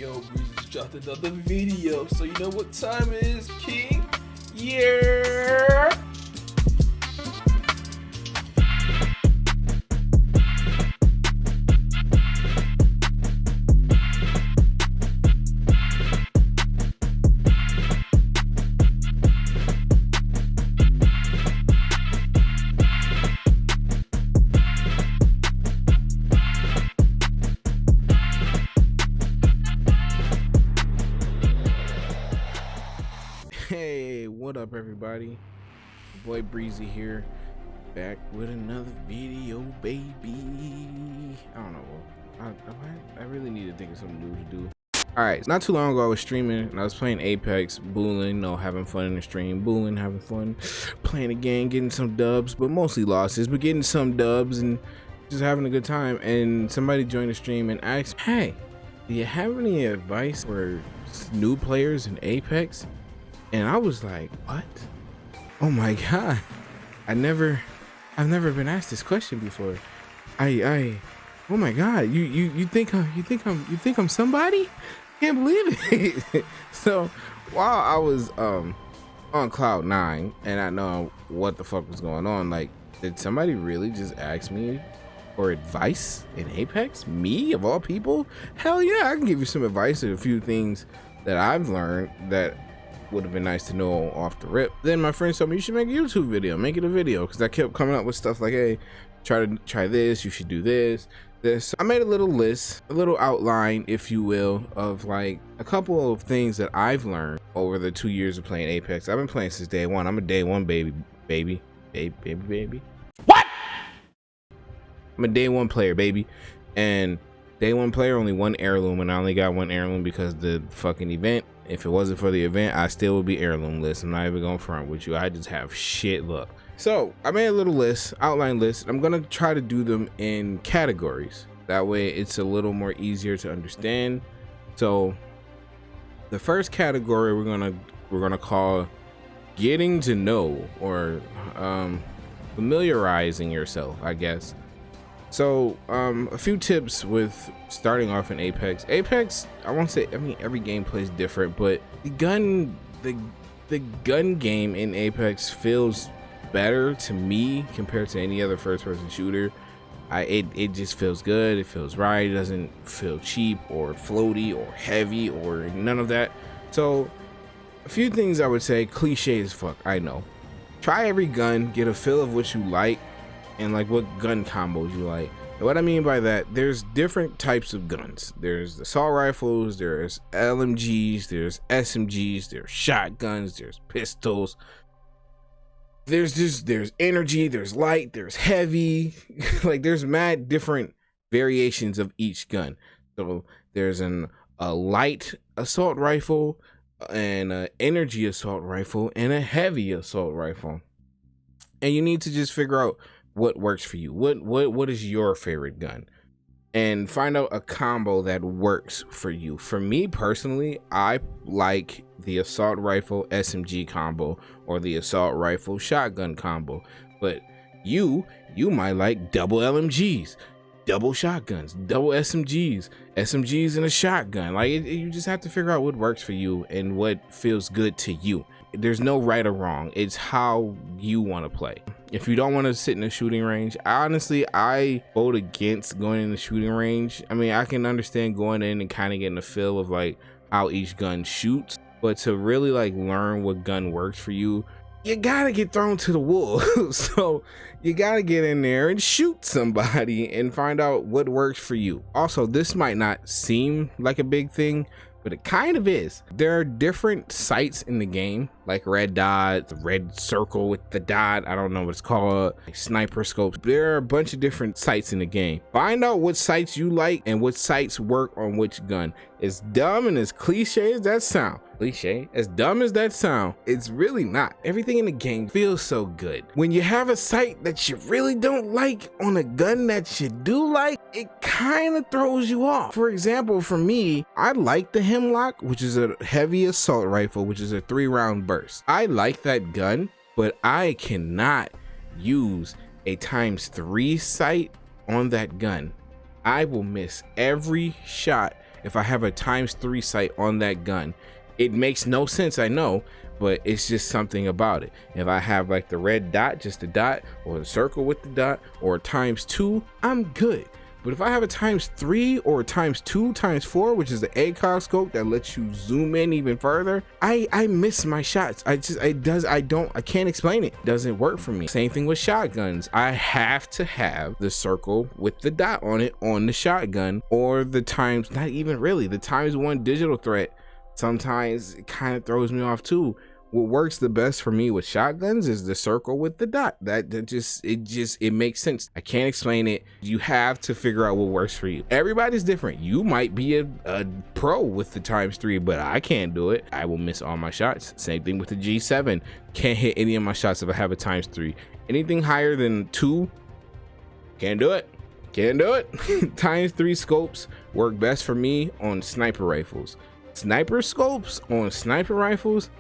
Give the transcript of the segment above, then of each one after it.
Yo, we just dropped another video, so you know what time it is, King? Yeah! Hey, what up everybody? Your boy Breezy here, back with another video, baby. I don't know, I really need to think of something new to do. Alright, not too long ago I was streaming and I was playing Apex, booling, having fun in the stream, booling, having fun, playing a game, getting some dubs, but mostly losses, but getting some dubs and just having a good time. And somebody joined the stream and asked, hey, do you have any advice for new players in Apex? And I was like, what? Oh my god. I've never been asked this question before. Oh my god, you think I'm somebody? Can't believe it. So while I was on cloud 9 and I know what the fuck was going on, like, did somebody really just ask me for advice in Apex? Me of all people? Hell yeah, I can give you some advice and a few things that I've learned that would have been nice to know off the rip. Then my friend told me you should make a YouTube video, make it a video, because I kept coming up with stuff like, hey, try this, you should do this. I made a little list, a little outline, if you will, of like a couple of things that I've learned over the 2 years of playing Apex. I've been playing since day one. I'm a day one baby. What? I'm a day one player, baby. And day one player, only one heirloom, and I only got one heirloom because the fucking event. If it wasn't for the event, I still would be heirloom list. I'm not even gonna front with you. I just have shit luck. So I made a little list, outline list. I'm gonna try to do them in categories. That way it's a little more easier to understand. So the first category we're gonna call getting to know, or familiarizing yourself, I guess. So a few tips with starting off in Apex. I won't say, I mean, every gameplay is different, but the gun game in Apex feels better to me compared to any other first-person shooter. It just feels good, it feels right, it doesn't feel cheap or floaty or heavy or none of that. So a few things I would say, cliche as fuck, I know. Try every gun, get a feel of what you like and like what gun combos you like. And what I mean by that, there's different types of guns. There's assault rifles, there's LMGs, there's SMGs, there's shotguns, there's pistols. There's energy, there's light, there's heavy. Like, there's mad different variations of each gun. So there's a light assault rifle, and an energy assault rifle, and a heavy assault rifle. And you need to just figure out what works for you. What is your favorite gun, and find out a combo that works for you. For me personally, I like the assault rifle SMG combo or the assault rifle shotgun combo, but you might like double LMGs, double shotguns, double SMGs and a shotgun. Like, you just have to figure out what works for you and what feels good to you. There's no right or wrong. It's how you want to play. If you don't want to sit in a shooting range, honestly, I vote against going in the shooting range. I mean, I can understand going in and kind of getting a feel of like how each gun shoots, but to really like learn what gun works for you, you gotta get thrown to the wolves. So you gotta get in there and shoot somebody and find out what works for you. Also, this might not seem like a big thing, but it kind of is. There are different sights in the game, like red dot, the red circle with the dot, I don't know what it's called, like sniper scopes. There are a bunch of different sights in the game. Find out what sights you like and what sights work on which gun. As dumb and as cliche as that sound, as dumb as that sound, it's really not. Everything in the game feels so good. When you have a sight that you really don't like on a gun that you do like, it kind of throws you off. For example, for me, I like the Hemlock, which is a heavy assault rifle, which is a 3-round burst. I like that gun, but I cannot use a ×3 sight on that gun. I will miss every shot if I have a ×3 sight on that gun. It makes no sense, I know, but it's just something about it. If I have like the red dot, just a dot, or the circle with the dot, or a ×2, I'm good. But if I have a ×3 or a ×2, ×4, which is the ACOG scope that lets you zoom in even further, I miss my shots. I can't explain it. It doesn't work for me. Same thing with shotguns. I have to have the circle with the dot on it on the shotgun, or the not even really, the ×1 digital threat. Sometimes it kind of throws me off too. What works the best for me with shotguns is the circle with the dot. It makes sense. I can't explain it. You have to figure out what works for you. Everybody's different. You might be a pro with the ×3, but I can't do it. I will miss all my shots. Same thing with the G7. Can't hit any of my shots if I have a ×3. Anything higher than 2, can't do it. Can't do it. ×3 scopes work best for me on sniper rifles. Sniper scopes on sniper rifles,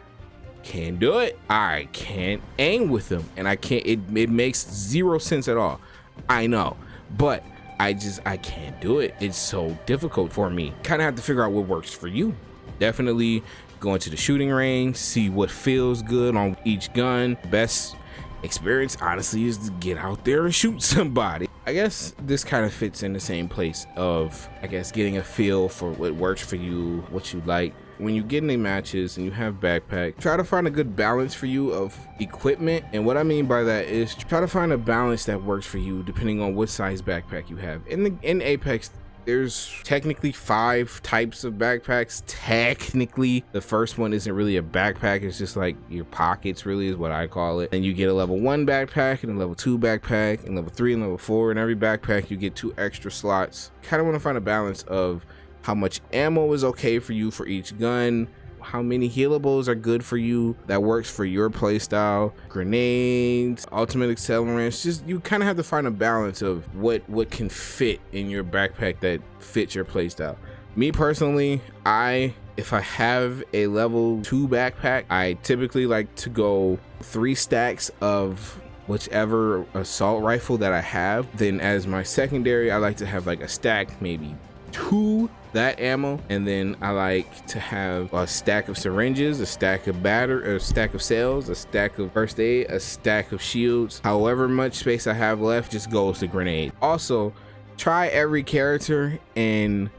can't do it. I can't aim with them, and I can't. It makes zero sense at all. I know, but I can't do it. It's so difficult for me. Kind of have to figure out what works for you. Definitely go into the shooting range, see what feels good on each gun. Best experience, honestly, is to get out there and shoot somebody. I guess this kind of fits in the same place of, I guess, getting a feel for what works for you, what you like. When you get in matches and you have backpack, try to find a good balance for you of equipment. And what I mean by that is try to find a balance that works for you depending on what size backpack you have. In Apex, there's technically 5 types of backpacks. Technically, the first one isn't really a backpack. It's just like your pockets, really, is what I call it. And you get a level 1 backpack and a level 2 backpack and level 3 and level 4. In every backpack, you get 2 extra slots. Kind of want to find a balance of how much ammo is okay for you for each gun, how many healables are good for you that works for your playstyle, grenades, ultimate accelerants. Just, you kind of have to find a balance of what can fit in your backpack that fits your playstyle. Me personally, if I have a level 2 backpack, I typically like to go 3 stacks of whichever assault rifle that I have. Then as my secondary, I like to have like a stack, maybe 2 that ammo, and then I like to have a stack of syringes, a stack of a stack of cells, a stack of first aid, a stack of shields. However much space I have left just goes to grenade. Also, try every character and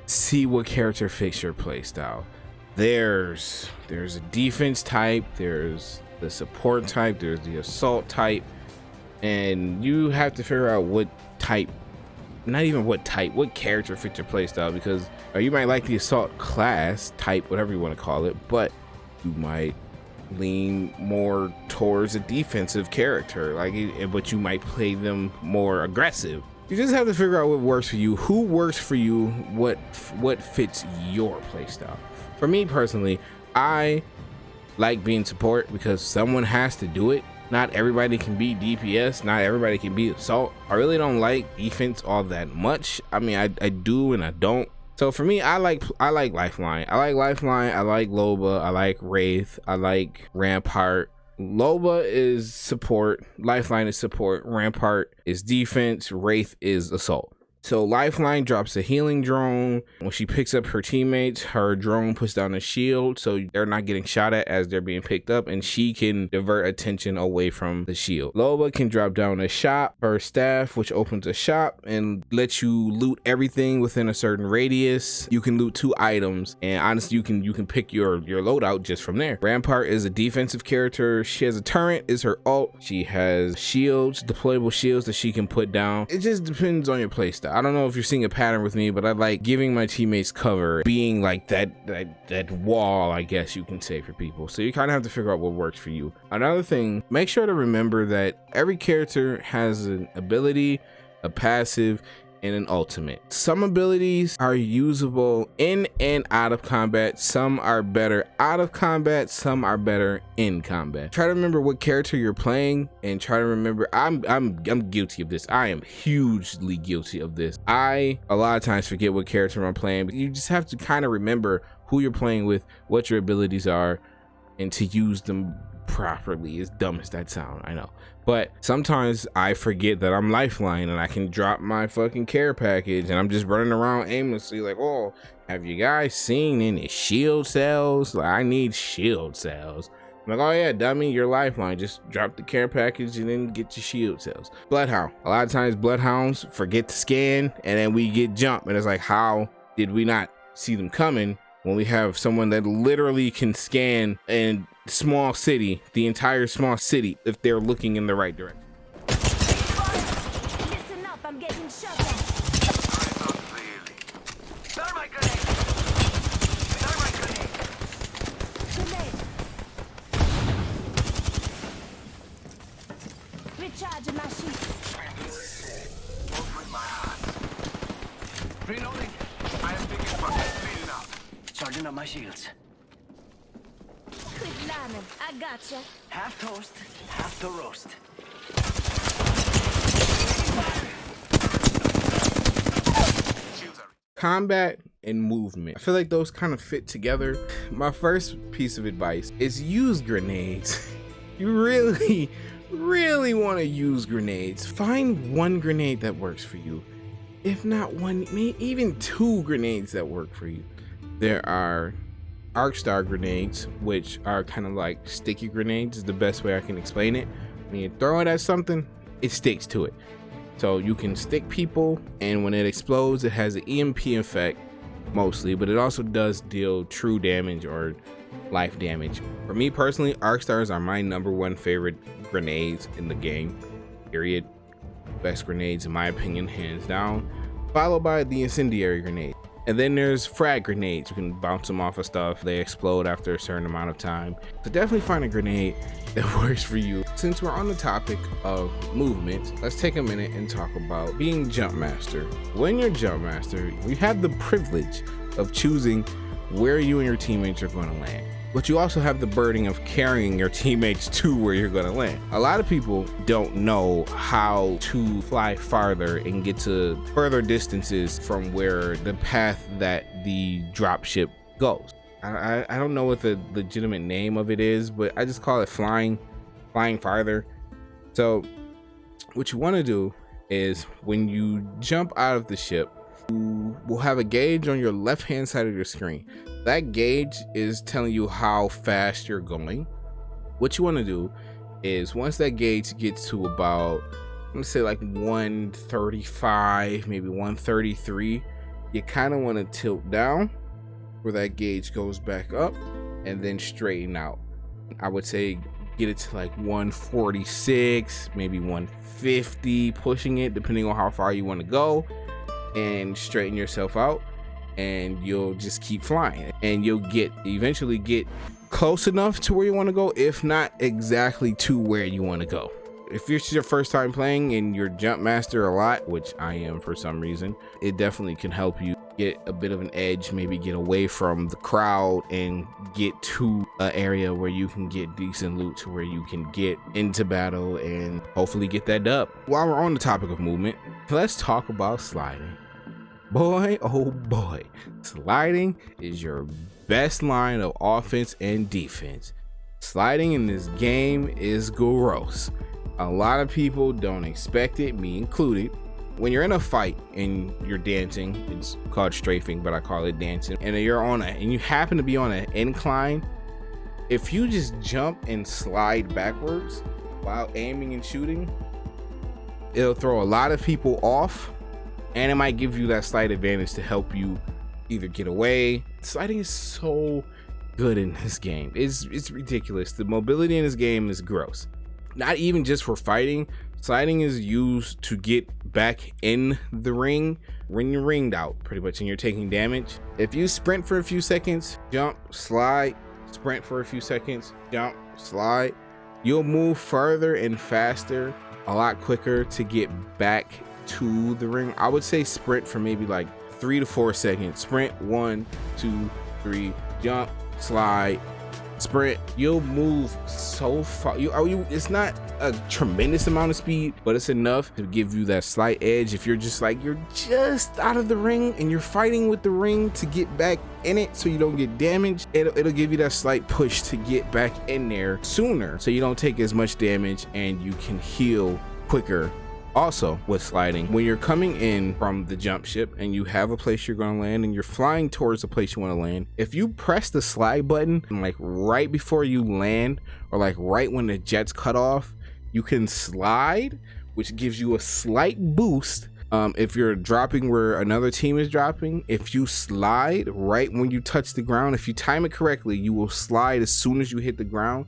see what character fits your playstyle. There's a defense type, there's the support type, there's the assault type, and you have to figure out what type, not even what type, what character fits your playstyle, because you might like the assault class type, whatever you want to call it, but you might lean more towards a defensive character, but you might play them more aggressive. You just have to figure out what works for you, who works for you, what fits your playstyle. For me personally, I like being support because someone has to do it. Not everybody can be DPS, not everybody can be assault. I really don't like defense all that much. I mean, I do and I don't. So for me, I like Lifeline. I like Lifeline, I like Loba, I like Wraith, I like Rampart. Loba is support, Lifeline is support, Rampart is defense, Wraith is assault. So Lifeline drops a healing drone. When she picks up her teammates, her drone puts down a shield so they're not getting shot at as they're being picked up, and she can divert attention away from the shield. Loba can drop down a shop, her staff, which opens a shop and lets you loot everything within a certain radius. You can loot 2 items, and honestly, you can pick your loadout just from there. Rampart is a defensive character. She has a turret, is her ult. She has shields, deployable shields that she can put down. It just depends on your playstyle. I don't know if you're seeing a pattern with me, but I like giving my teammates cover, being like that wall, I guess you can say, for people. So you kind of have to figure out what works for you. Another thing, make sure to remember that every character has an ability, a passive, and an ultimate. Some abilities are usable in and out of combat. Some are better out of combat, some are better in combat. Try to remember what character you're playing, and try to remember, I'm guilty of this. I am hugely guilty of this. I a lot of times forget what character I'm playing, but you just have to kind of remember who you're playing with, what your abilities are, and to use them properly, as dumb as that sound, I know. But sometimes I forget that I'm lifeline and I can drop my fucking care package and I'm just running around aimlessly like, oh, have you guys seen any shield cells? Like, I need shield cells. I'm like, oh yeah, dummy, your lifeline. Just drop the care package and then get your shield cells. Bloodhound. A lot of times bloodhounds forget to scan and then we get jumped. And it's like, how did we not see them coming when we have someone that literally can scan in small city, the entire small city, if they're looking in the right direction? Listen up, I'm getting shot at. Thermite grenade. Thermite grenade. Grenade. Recharging my shields. Open my heart. Reloading. I am thinking about speeding up. Charging up my shields. Quit lying. I gotcha. Half toast, half to roast. Combat and movement, I feel like those kind of fit together. My first piece of advice is use grenades. You really want to use grenades. Find one grenade that works for you, if not one, maybe even two grenades that work for you. There are arc star grenades, which are kind of like sticky grenades, is the best way I can explain it. When you throw it at something, it sticks to it. So you can stick people, and when it explodes, it has an EMP effect mostly, but it also does deal true damage or life damage. For me personally, arc stars are my #1 favorite grenades in the game, period. Best grenades in my opinion, hands down, followed by the incendiary grenade. And then there's frag grenades. You can bounce them off of stuff. They explode after a certain amount of time. So definitely find a grenade that works for you. Since we're on the topic of movement, let's take a minute and talk about being jump master. When you're jump master, you have the privilege of choosing where you and your teammates are going to land. But you also have the burden of carrying your teammates to where you're going to land. A lot of people don't know how to fly farther and get to further distances from where the path that the dropship goes. I don't know what the legitimate name of it is, but I just call it flying farther. So what you want to do is when you jump out of the ship, you will have a gauge on your left hand side of your screen. That gauge is telling you how fast you're going. What you want to do is once that gauge gets to about, let's say like 135, maybe 133, you kind of want to tilt down where that gauge goes back up and then straighten out. I would say get it to like 146, maybe 150, pushing it depending on how far you want to go, and straighten yourself out, and you'll just keep flying, and you'll eventually get close enough to where you want to go, if not exactly to where you want to go. If it's your first time playing and you're jump master a lot, which I am for some reason, it definitely can help you get a bit of an edge, maybe get away from the crowd and get to an area where you can get decent loot to where you can get into battle and hopefully get that dub. While we're on the topic of movement, let's talk about sliding. Boy, oh boy, sliding is your best line of offense and defense. Sliding in this game is gross. A lot of people don't expect it, me included. When you're in a fight and you're dancing, it's called strafing, but I call it dancing, and you happen to be on an incline, if you just jump and slide backwards while aiming and shooting, it'll throw a lot of people off, and it might give you that slight advantage to help you either get away. Sliding is so good in this game. It's ridiculous. The mobility in this game is gross. Not even just for fighting. Sliding is used to get back in the ring when you're ringed out, pretty much, and you're taking damage. If you sprint for a few seconds, jump, slide, sprint for a few seconds, jump, slide, you'll move further and faster, a lot quicker to get back to the ring. I would say sprint for maybe like 3 to 4 seconds. Sprint 1, 2, 3, jump, slide, sprint, you'll move so far. It's not a tremendous amount of speed, but it's enough to give you that slight edge. If you're just like, you're just out of the ring and you're fighting with the ring to get back in it so you don't get damaged, it'll give you that slight push to get back in there sooner so you don't take as much damage and you can heal quicker. Also, with sliding, when you're coming in from the jump ship and you have a place you're going to land and you're flying towards the place you want to land, if you press the slide button like right before you land or like right when the jets cut off, you can slide, which gives you a slight boost. If you're dropping where another team is dropping, if you slide right when you touch the ground, if you time it correctly, you will slide as soon as you hit the ground.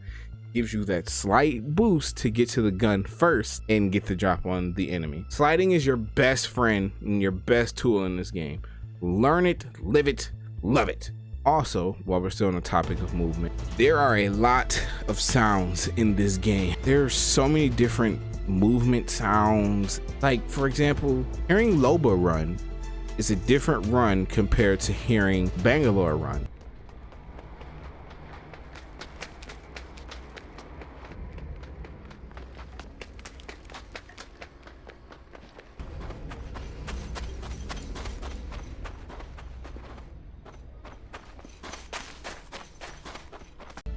Gives you that slight boost to get to the gun first and get the drop on the enemy. Sliding is your best friend and your best tool in this game. Learn it, live it, love it. Also, while we're still on the topic of movement, there are a lot of sounds in this game. There are so many different movement sounds. Like, for example, hearing Loba run is a different run compared to hearing Bangalore run.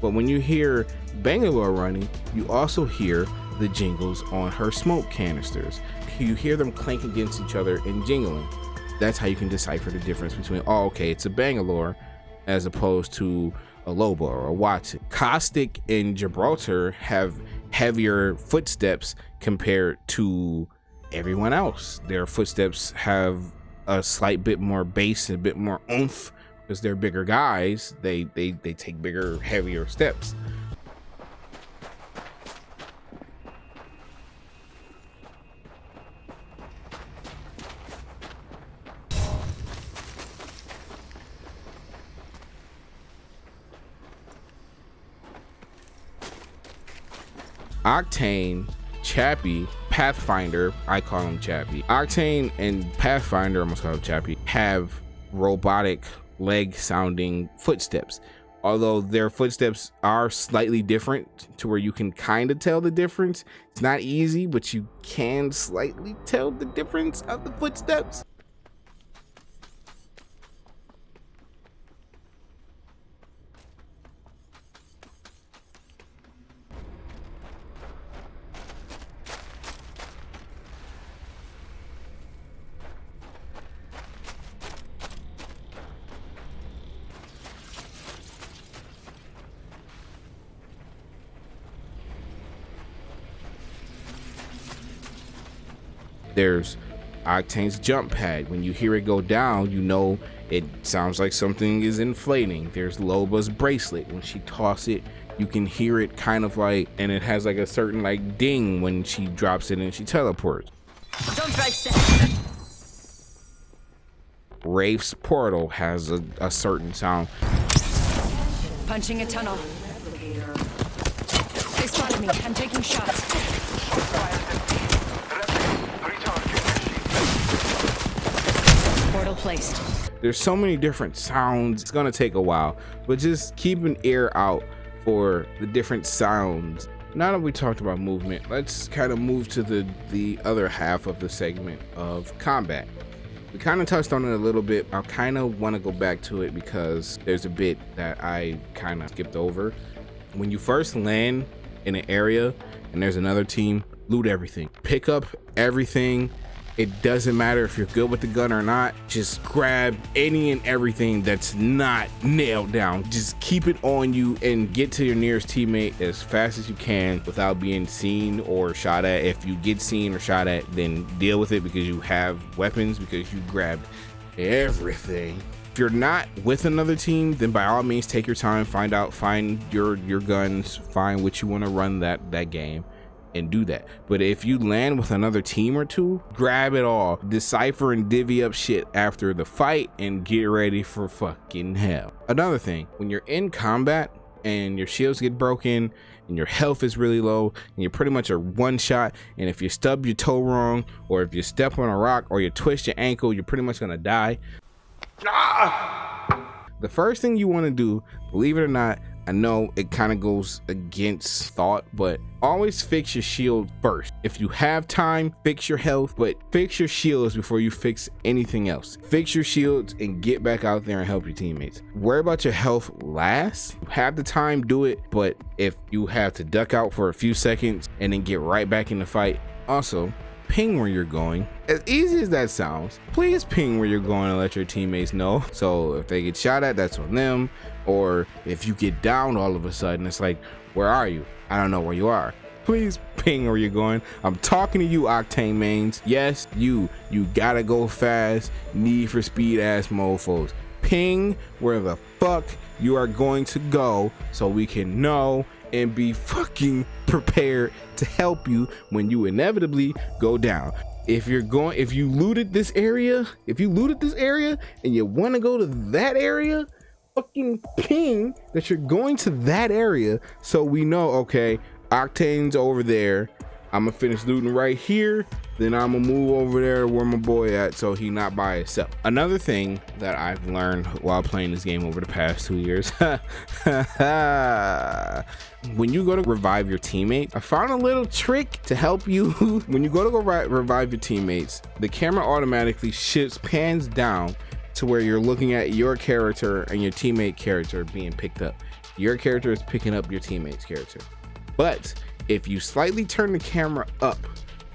But when you hear Bangalore running, you also hear the jingles on her smoke canisters. You hear them clank against each other and jingling. That's how you can decipher the difference between, oh, okay, it's a Bangalore as opposed to a Loba or a Watson. Caustic and Gibraltar have heavier footsteps compared to everyone else. Their footsteps have a slight bit more bass and a bit more oomph. Because they're bigger guys, they take bigger, heavier steps. Octane, Chappie, Pathfinder, I call him Chappie. Octane and Pathfinder, I almost call him Chappie, have robotic leg sounding footsteps, although their footsteps are slightly different to where you can kind of tell the difference. It's not easy, but you can slightly tell the difference of the footsteps. There's Octane's jump pad. When you hear it go down, you know it sounds like something is inflating. There's Loba's bracelet. When she tosses it, you can hear it kind of like, and it has like a certain like ding when she drops it and she teleports. Don't try set. Rafe's portal has a certain sound. Punching a tunnel. They spotted me. I'm taking shots. Portal placed. There's so many different sounds. It's gonna take a while, but just keep an ear out for the different sounds. Now that we talked about movement, let's kind of move to the other half of the segment of combat. We kind of touched on it a little bit. I kind of want to go back to it because there's a bit that I kind of skipped over. When you first land in an area and there's another team, loot everything. Pick up everything. It doesn't matter if you're good with the gun or not. Just grab any and everything that's not nailed down. Just keep it on you and get to your nearest teammate as fast as you can without being seen or shot at. If you get seen or shot at, then deal with it because you have weapons, because you grabbed everything. If you're not with another team, then by all means take your time, find your guns, find what you want to run that game, and do that. But if you land with another team or two, grab it all, decipher and divvy up shit after the fight, and get ready for fucking hell. Another thing, when you're in combat and your shields get broken and your health is really low and you're pretty much a one shot, and if you stub your toe wrong or if you step on a rock or you twist your ankle, you're pretty much gonna die. The first thing you want to do, believe it or not, I know it kind of goes against thought, but always fix your shield first. If you have time, fix your health, but fix your shields before you fix anything else. Fix your shields and get back out there and help your teammates. Worry about your health last. You have the time, do it, but if you have to duck out for a few seconds and then get right back in the fight, also ping where you're going. As easy as that sounds, please ping where you're going and let your teammates know. So if they get shot at, that's on them. Or if you get down all of a sudden, it's like, where are you? I don't know where you are. Please ping where you're going. I'm talking to you, Octane mains. Yes, you gotta go fast, Need for Speed ass mofos. Ping where the fuck you are going to go so we can know and be fucking prepared to help you when you inevitably go down. If you looted this area, and you want to go to that area, fucking ping that you're going to that area so we know, okay, Octane's over there. I'm gonna finish looting right here, then I'm gonna move over there where my boy at so he not by himself. Another thing that I've learned while playing this game over the past 2 years, when you go to revive your teammate, I found a little trick to help you. When you go to revive your teammates, the camera automatically pans down to where you're looking at your character and your teammate character being picked up. Your character is picking up your teammate's character. But if you slightly turn the camera up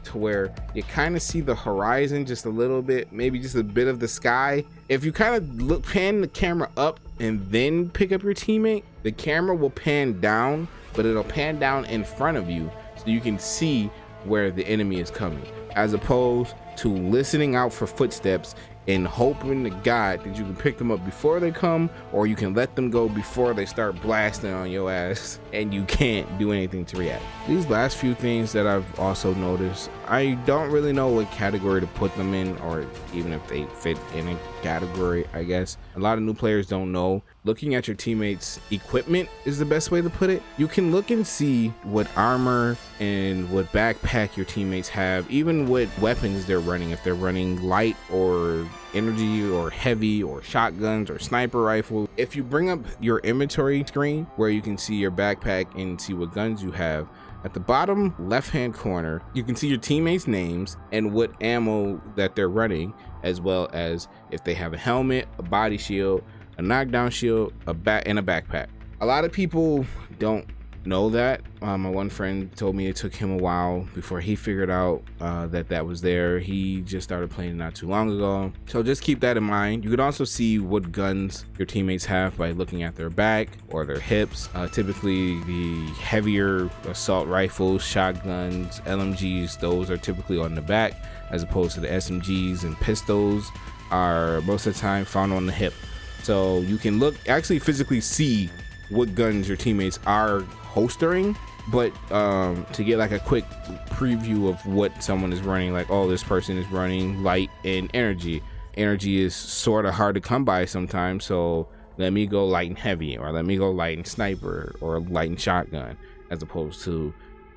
to where you kind of see the horizon just a little bit, maybe just a bit of the sky, if you kind of pan the camera up and then pick up your teammate, the camera will pan down, but it'll pan down in front of you so you can see where the enemy is coming, as opposed to listening out for footsteps and hoping to God that you can pick them up before they come, or you can let them go before they start blasting on your ass and you can't do anything to react. These last few things that I've also noticed, I don't really know what category to put them in, or even if they fit in a category, I guess. A lot of new players don't know. Looking at your teammates' equipment is the best way to put it. You can look and see what armor and what backpack your teammates have, even what weapons they're running, if they're running light or energy or heavy or shotguns or sniper rifle. If you bring up your inventory screen where you can see your backpack and see what guns you have, at the bottom left hand corner you can see your teammates' names and what ammo that they're running, as well as if they have a helmet, a body shield, a knockdown shield, and a backpack. A lot of people don't know that. My one friend told me it took him a while before he figured out that was there. He just started playing not too long ago, so just keep that in mind. You can also see what guns your teammates have by looking at their back or their hips. Typically the heavier assault rifles, shotguns, LMGs, those are typically on the back, as opposed to the SMGs and pistols are most of the time found on the hip. So you can actually physically see what guns your teammates are holstering, but to get like a quick preview of what someone is running, like, oh, this person is running light and energy. Energy is sort of hard to come by sometimes, so let me go light and heavy, or let me go light and sniper, or light and shotgun, as opposed to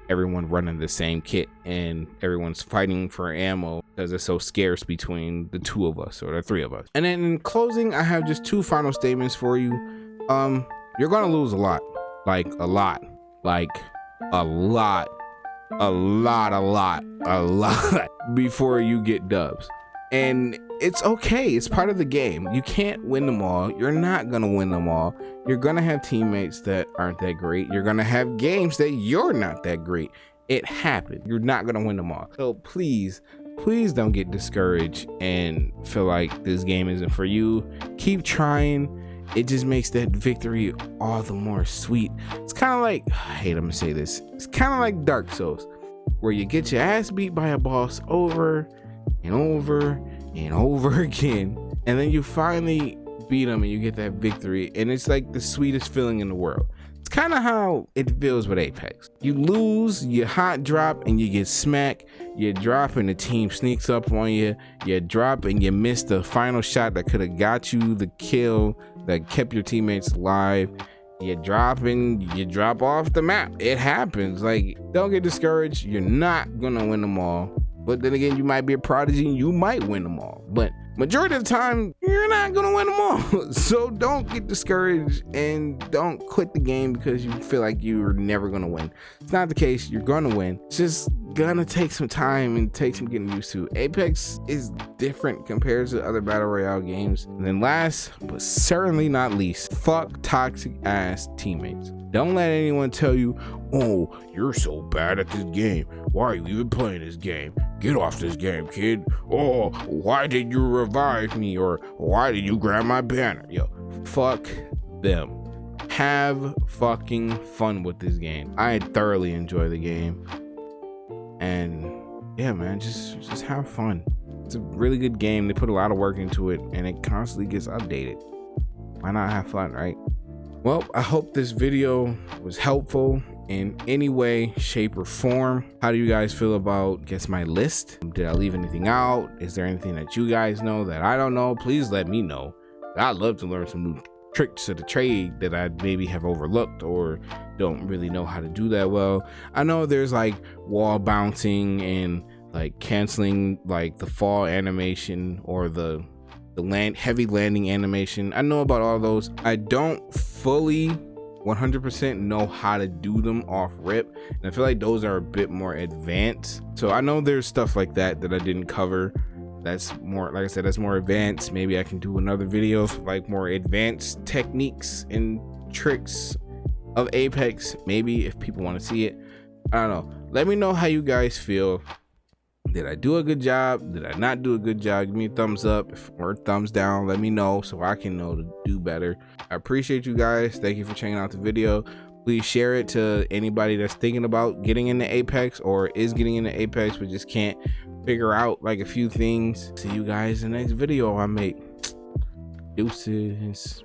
everyone running the same kit and everyone's fighting for ammo because it's so scarce between the two of us or the three of us. And then in closing, I have just two final statements for you. You're gonna lose a lot, a lot before you get dubs. And it's okay, it's part of the game. You can't win them all. You're not gonna win them all. You're gonna have teammates that aren't that great. You're gonna have games that you're not that great. It happened. You're not gonna win them all. So please don't get discouraged and feel like this game isn't for you. Keep trying. It just makes that victory all the more sweet. It's kind of like, I hate I'm gonna say this, it's kind of like Dark Souls, where you get your ass beat by a boss over and over and over again, and then you finally beat them and you get that victory, and it's like the sweetest feeling in the world. It's kind of how it feels with Apex. You lose, you hot drop and you get smacked. You drop and the team sneaks up on you. You drop and you miss the final shot that could have got you the kill that kept your teammates alive. You drop and you drop off the map. It happens. Like, don't get discouraged. You're not gonna win them all. But then again, you might be a prodigy and you might win them all. But majority of the time, you're not gonna win them all. So don't get discouraged and don't quit the game because you feel like you're never gonna win. It's not the case. You're gonna win. It's just gonna take some time and take some getting used to. Apex is different compared to other battle royale games. And then last but certainly not least, fuck toxic ass teammates. Don't let anyone tell you, oh, you're so bad at this game. Why are you even playing this game? Get off this game, kid. Oh, why did you revive me? Or why did you grab my banner? Yo, fuck them. Have fucking fun with this game. I thoroughly enjoy the game. And yeah, man, just have fun. It's a really good game. They put a lot of work into it and it constantly gets updated. Why not have fun, right? Well, I hope this video was helpful in any way, shape, or form. How do you guys feel about, guess, my list? Did I leave anything out? Is there anything that you guys know that I don't know? Please let me know. I'd love to learn some new tricks of the trade that I maybe have overlooked or don't really know how to do that well. I know there's like wall bouncing and like canceling like the fall animation or the heavy landing animation. I know about all those. I don't fully 100% know how to do them off rip, and I feel like those are a bit more advanced. So I know there's stuff like that I didn't cover. That's more, like I said, that's more advanced. Maybe I can do another video of like more advanced techniques and tricks of Apex, maybe, if people want to see it. I don't know. Let me know how you guys feel. Did I do a good job? Did I not do a good job? Give me a thumbs up or thumbs down. Let me know so I can know to do better. I appreciate you guys. Thank you for checking out the video. Please share it to anybody that's thinking about getting into Apex or is getting into Apex but just can't figure out like a few things. See you guys in the next video I make. Deuces.